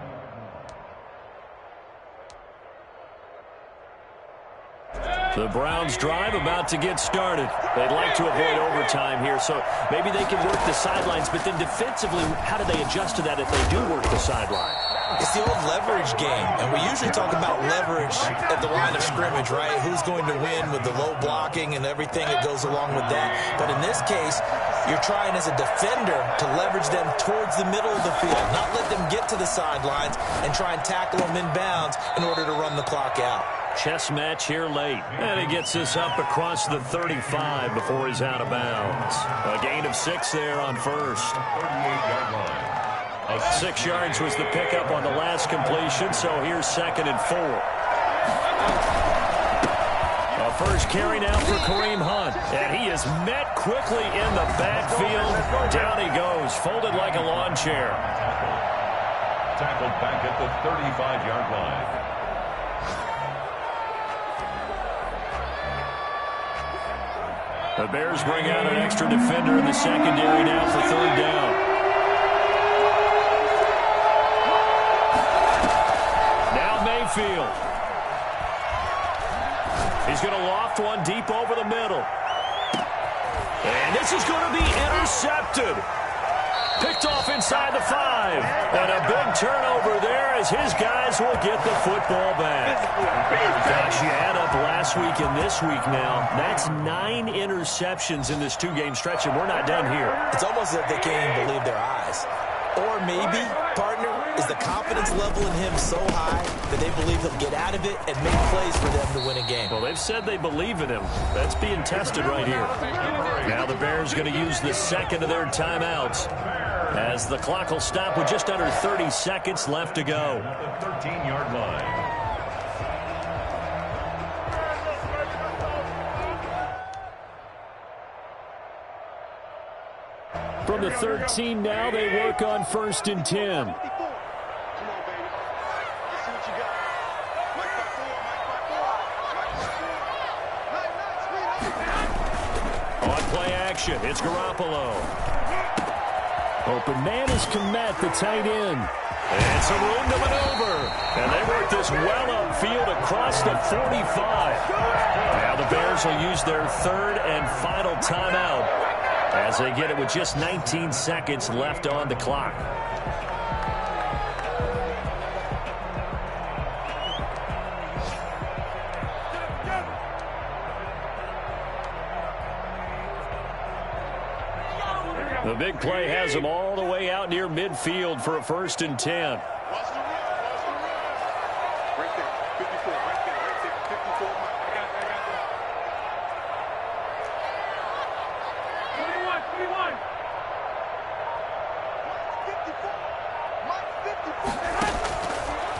S2: The Browns drive about to get started. They'd like to avoid overtime here, so maybe they can work the sidelines, but then defensively, how do they adjust to that if they do work the sideline?
S5: It's the old leverage game, and we usually talk about leverage at the line of scrimmage, right? Who's going to win with the low blocking and everything that goes along with that. But in this case, you're trying as a defender to leverage them towards the middle of the field, not let them get to the sidelines and try and tackle them in bounds in order to run the clock out.
S2: Chess match here late. And he gets this up across the 35 before he's out of bounds. A gain of 6 there on first.
S3: 38-yard line.
S2: 6 yards was the pickup on the last completion, so here's 2nd and 4. A first carry now for Kareem Hunt, and he is met quickly in the backfield. Down he goes, folded like a lawn chair.
S3: Tackled back at the 35-yard line.
S2: The Bears bring out an extra defender in the secondary now for 3rd down. Now Mayfield. He's going to loft one deep over the middle. And this is going to be intercepted. Picked off inside the 5. And a big turnover there as his guys will get the football back. Gosh, you add up last week and this week now. That's 9 interceptions in this 2-game stretch, and we're not done here.
S5: It's almost as if they can't even believe their eyes. Or maybe, partner, is the confidence level in him so high that they believe he'll get out of it and make plays for them to win a game.
S2: Well, they've said they believe in him. That's being tested right here. Now the Bears going to use the 2nd of their timeouts as the clock will stop with just under 30 seconds left to go.
S3: The 13-yard line.
S4: From the 13 now, they work on 1st and 10.
S2: On play action, it's Garoppolo.
S4: Open man is Komet, the tight end.
S2: And some room to maneuver. And they work this well upfield across the 45. Now the Bears will use their 3rd and final timeout as they get it with just 19 seconds left on the clock. The big play has them all the way out near midfield for a 1st and 10.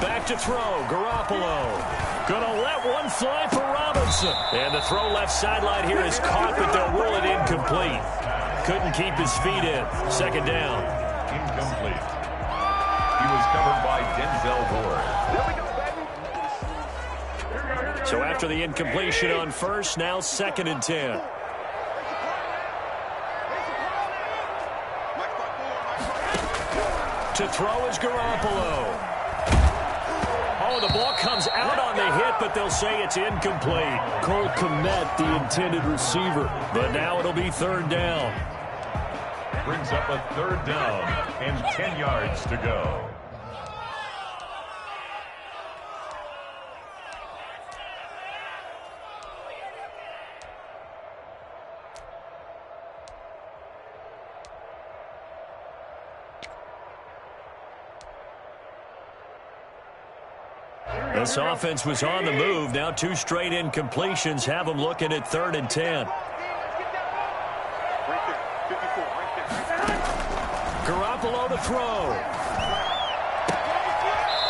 S2: Back to throw, Garoppolo. Gonna let one fly for Robinson. And the throw left sideline here is caught, but they'll rule it incomplete. Couldn't keep his feet in. 2nd down.
S3: Incomplete. He was covered by Nbsl.
S2: So after the incompletion on first, now 2nd and 10. To throw is Garoppolo. Oh, the ball comes out on the hit, but they'll say it's incomplete.
S4: Cole Komet, the intended receiver.
S2: But now it'll be 3rd down.
S3: Brings up a 3rd down and 10 yards to go.
S2: This offense was on the move. Now 2 straight incompletions have them looking at 3rd and 10. Garoppolo to throw.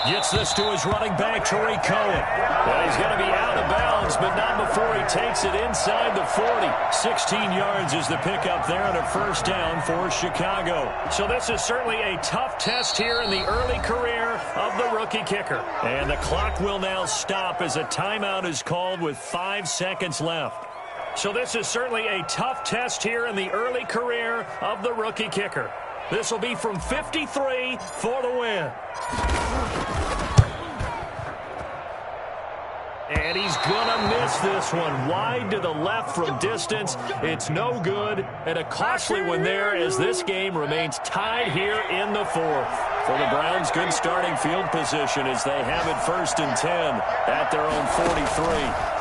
S2: Gets this to his running back, Tariq Cohen. Well, he's going to be out of bounds, but not before he takes it inside the 40. 16 yards is the pickup there and a first down for Chicago.
S4: So this is certainly a tough test here in the early career of the rookie kicker.
S2: And the clock will now stop as a timeout is called with 5 seconds left.
S4: So this is certainly a tough test here in the early career of the rookie kicker. This will be from 53 for the win. And he's going to miss this one. Wide to the left from distance. It's no good. And a costly one there as this game remains tied here in the 4th.
S2: For the Browns, good starting field position as they have it 1st and 10 at their own 43.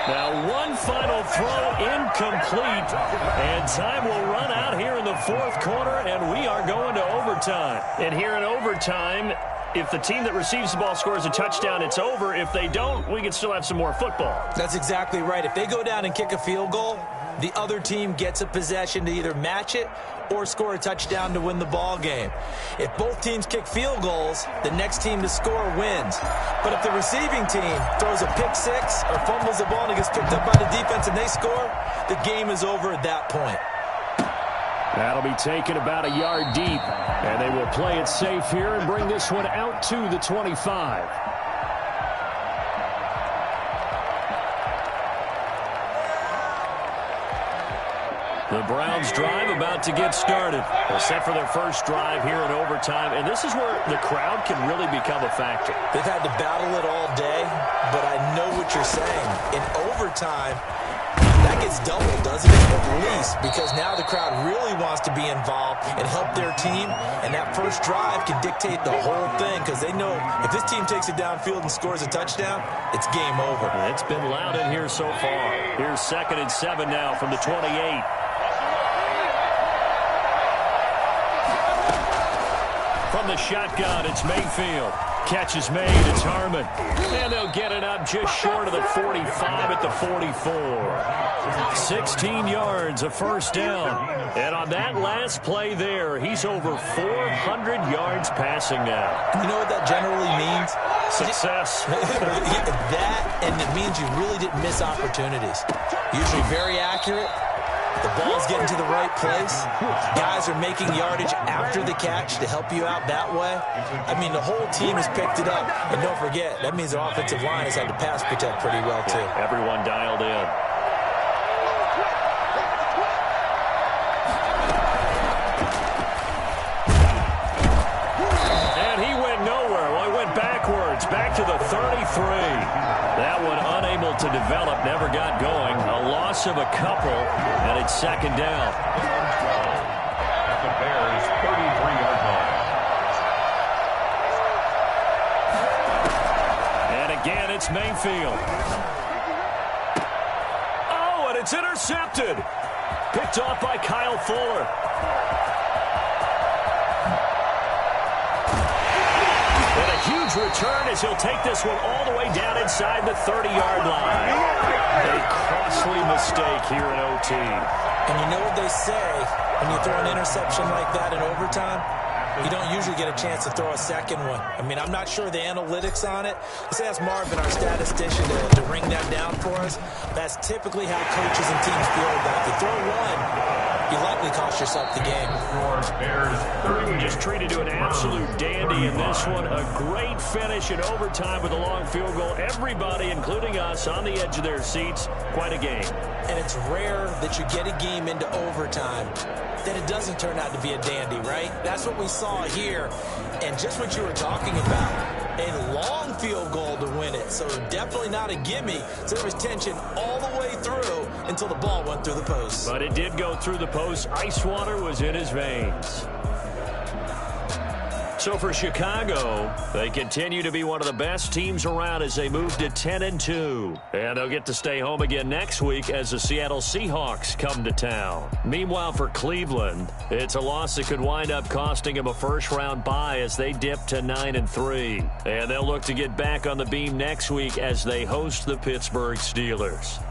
S2: Now one final throw incomplete, and time will run out here in the 4th quarter, and we are going to overtime.
S4: And here in overtime, if the team that receives the ball scores a touchdown, it's over. If they don't, we can still have some more football.
S5: That's exactly right. If they go down and kick a field goal, the other team gets a possession to either match it or score a touchdown to win the ball game. If both teams kick field goals, the next team to score wins. But if the receiving team throws a pick six or fumbles the ball and it gets picked up by the defense and they score, the game is over at that point.
S4: That'll be taken about a yard deep, and they will play it safe here and bring this one out to the 25.
S2: The Browns drive about to get started. They're set for their first drive here in overtime, and this is where the crowd can really become a factor.
S5: They've had to battle it all day, but I know what you're saying. In overtime, that gets doubled, doesn't it? At least, because now the crowd really wants to be involved and help their team, and that first drive can dictate the whole thing because they know if this team takes it downfield and scores a touchdown, it's game over.
S2: It's been loud in here so far. Here's 2nd and 7 now from the 28. From the shotgun, it's Mayfield. Catch is made. It's Harmon. And they'll get it up just short of the 45 at the 44. 16 yards, a first down. And on that last play there, he's over 400 yards passing now.
S5: You know what that generally means?
S2: Success.
S5: That, and it means you really didn't miss opportunities. Usually very accurate. The ball's getting to the right place. Guys are making yardage after the catch to help you out that way. I mean, the whole team has picked it up. And don't forget, that means the offensive line has had to pass protect pretty well, too.
S2: Everyone dialed in. And he went nowhere. Well, he went backwards, back to the 33. That one unable to develop, never got going. A loss of a couple, and it's 2nd down.
S3: At the Bears' 33-yard line.
S2: And again, it's Mayfield. Oh, and it's intercepted. Picked off by Kyle Fuller. And a huge return as he'll take this one all the way down inside the 30-yard line. A costly mistake here in OT.
S5: And you know what they say when you throw an interception like that in overtime? You don't usually get a chance to throw a second one. I mean, I'm not sure the analytics on it. Let's ask Marvin, our statistician, to ring that down for us. That's typically how coaches and teams feel about it. If you throw one, you likely cost yourself the game.
S2: Bears just treated to an absolute dandy in this one. A great finish in overtime with a long field goal. Everybody, including us, on the edge of their seats. Quite a game.
S5: And it's rare that you get a game into overtime that it doesn't turn out to be a dandy, right? That's what we saw here. And just what you were talking about, a long field goal to win it. So definitely not a gimme. So there was tension all the way through until the ball went through the post.
S2: But it did go through the post. Ice water was in his veins. So for Chicago, they continue to be one of the best teams around as they move to 10-2. And they'll get to stay home again next week as the Seattle Seahawks come to town. Meanwhile, for Cleveland, it's a loss that could wind up costing them a first-round bye as they dip to 9-3. And they'll look to get back on the beam next week as they host the Pittsburgh Steelers.